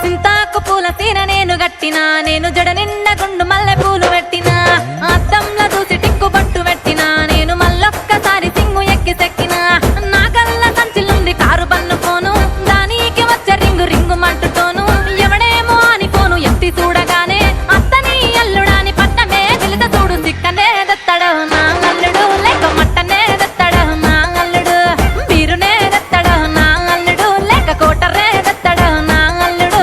సింతాకు పూల తీన నేను గట్టినా, నేను జడ నిండా గుండు మల్లె పూలు పెట్టినా, అద్దంలో దూసి టిక్కు పట్టు పెట్టినా, నేను మళ్ళొక్కసారి సింగు ఎక్కి సెక్కినా, నా కళ్ళ సంచిలుంది కారు బన్ను ఫోను, దానికి వచ్చే రింగు రింగు మంటుతోను, ఎవడేమో అని ఫోను ఎత్తి చూడగానే అత్తని అల్లుడాని పట్టమే తెలిత చూడు, దిక్కనే దత్తడు నా అల్లుడు, లేక మట్టనే దత్తడు నా అల్లుడు, బీరునే దత్తడు నా అల్లుడు, లేక కోటరే దత్తడు నా అల్లుడు.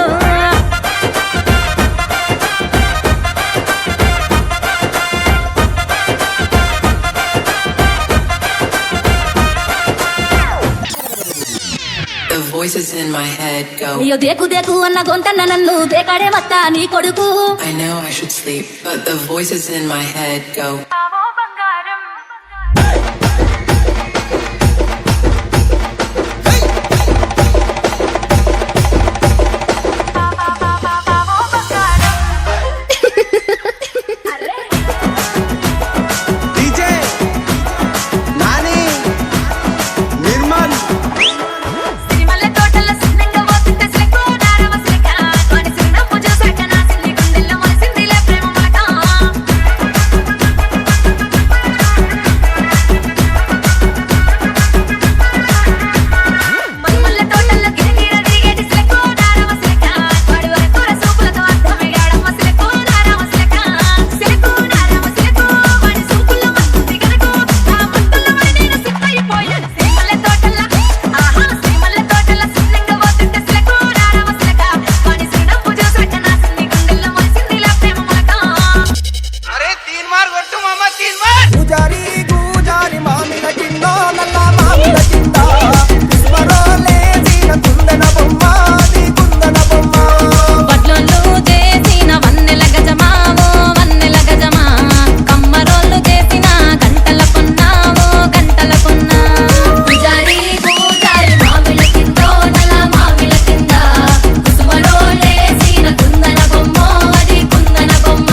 The voices in my head go, అయ్యో దేకు దేకు అన్న గొంతన్న నన్ను దేకాడే మత్త నీ కొడుకు. I know I should sleep, but the voices in my head go, DJ Nani Nirmal సిరిమల్లె తోటల సిన్నంగా పోతుంటే సిలకు నారవ సిలక, వాడి సిన్నపు చూసాక నా సిన్ని గుండెల్లో మొలిసిందిలే ప్రేమ మొలక. మల్లె తోటల్లో గిరిగిర తిరిగేటి సిలకు నారవ సిలక, వాడి వరకు రసూపులతో అర్థమయ్యాడమ్మ సిలకు నారవ సిలక. సిలకు నారవ సిలకు, వాడి సూపుల్లో మస్తుంది గనకు, ఆ మత్తులో వాడి నేను సిప్పయిపోయాను. సిరిమల్లె తోటల ఆహా, సిరిమల్లె తోటల సిన్నంగా పోతుంటే సిలకు నారవ సిలక, వాడి సిన్నపు చూసాక నా సిన్ని గుండెల్లో మొలిసిందిలే ప్రేమ మొలక. అరే తీన్ మార్ కొట్టు మామ తీన్ మార్ పూజారి పూజారి మామిల కిందో నల్ల మామిల కింద విశ్వరోలే జీన కుందన బొమ్మ ది కుందన బొమ్మ వడ్లోళ్ళు చేసిన వన్నెల గజమావో వన్నెల గజమా, కమ్మరోళ్ళు చేసిన గంటల కొన్నావో గంటల కొన్నా. పూజారి పూజారి మామిళ్ళ కిందో నల్ల మామిళ్ళ కింద కుసుమలోలేసిన కుందన బొమ్మ అది కుందన బొమ్మ.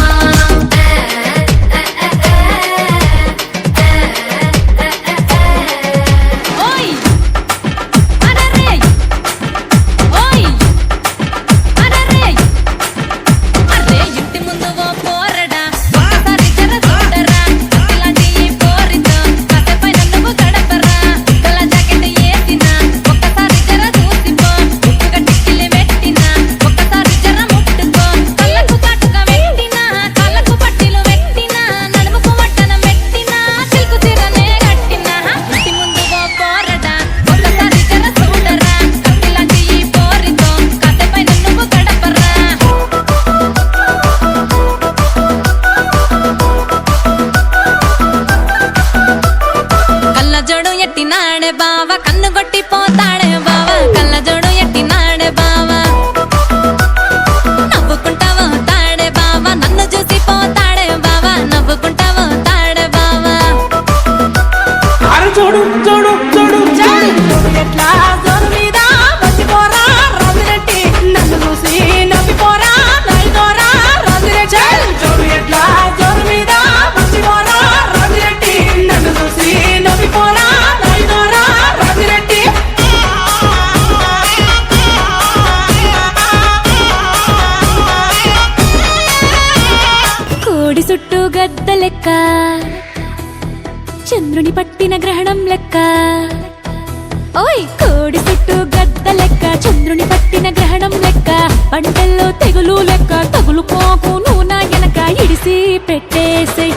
ఓయ్ అరరే ఓయ్ అరరే అరే, ఇంటి ముందు ఓ పోరడా ఒకసారి జర చూడరా, ఇలాంటి ఈ పోరితో కాసేపైన నువ్వు గడపరా, కళ్ళ జాకెట్ ఏసినా ఒక్కసారి జర చూసిపో, ఉప్పుగా టిక్కిలి పెట్టినా ఒక్కసారి జర ముట్టుకో, కళ్ళకు కాటుక పెట్టినా కాళ్ళకు పట్టిలు పెట్టినా నడుముకు వట్టనం పెట్టినా చిలుకు చీరనే కట్టినా. ఇంటి ముందు ఓ పోరడా ఒకసారి జర చూడరా, ఇలాంటి ఈ పోరితో కాసేపైన నువ్వు గడపరా. కళ్ళ జోడు ఎట్టినాడే బావ, కన్ను కొట్టిపోతాడే బావ, కళ్ళ జోడు ఎట్టినాడే బావ, నవ్వుకుంటా పోతాడే బావ, నన్ను చూసి పోతాడే బావ, నవ్వుకుంటా పోతాడే బావ. అరే చూడు చూడు చూడు చూడు ఎట్లా జోరు మీద మర్చిపోరా రాజిరెడ్డి, నన్ను చూసి నవ్విపోరా నైదోరా రాజిరెడ్డి. జోరు ఎట్లా జోరు మీద మర్చిపోరా రాజిరెడ్డి, నన్ను చూసి నవ్విపోరా నైదోరా రాజిరెడ్డి. కోడి చుట్టూ గద్ద లెక్క, చంద్రుని పట్టిన గ్రహణం లెక్క. ఓయ్ కోడి చుట్టూ గద్ద లెక్క, చంద్రుని పట్టిన గ్రహణం లెక్క, పంటల్లో తెగులు లెక్క, తగులుకోకు నువ్వు నా వెనక ఇడిసి పెట్టేసై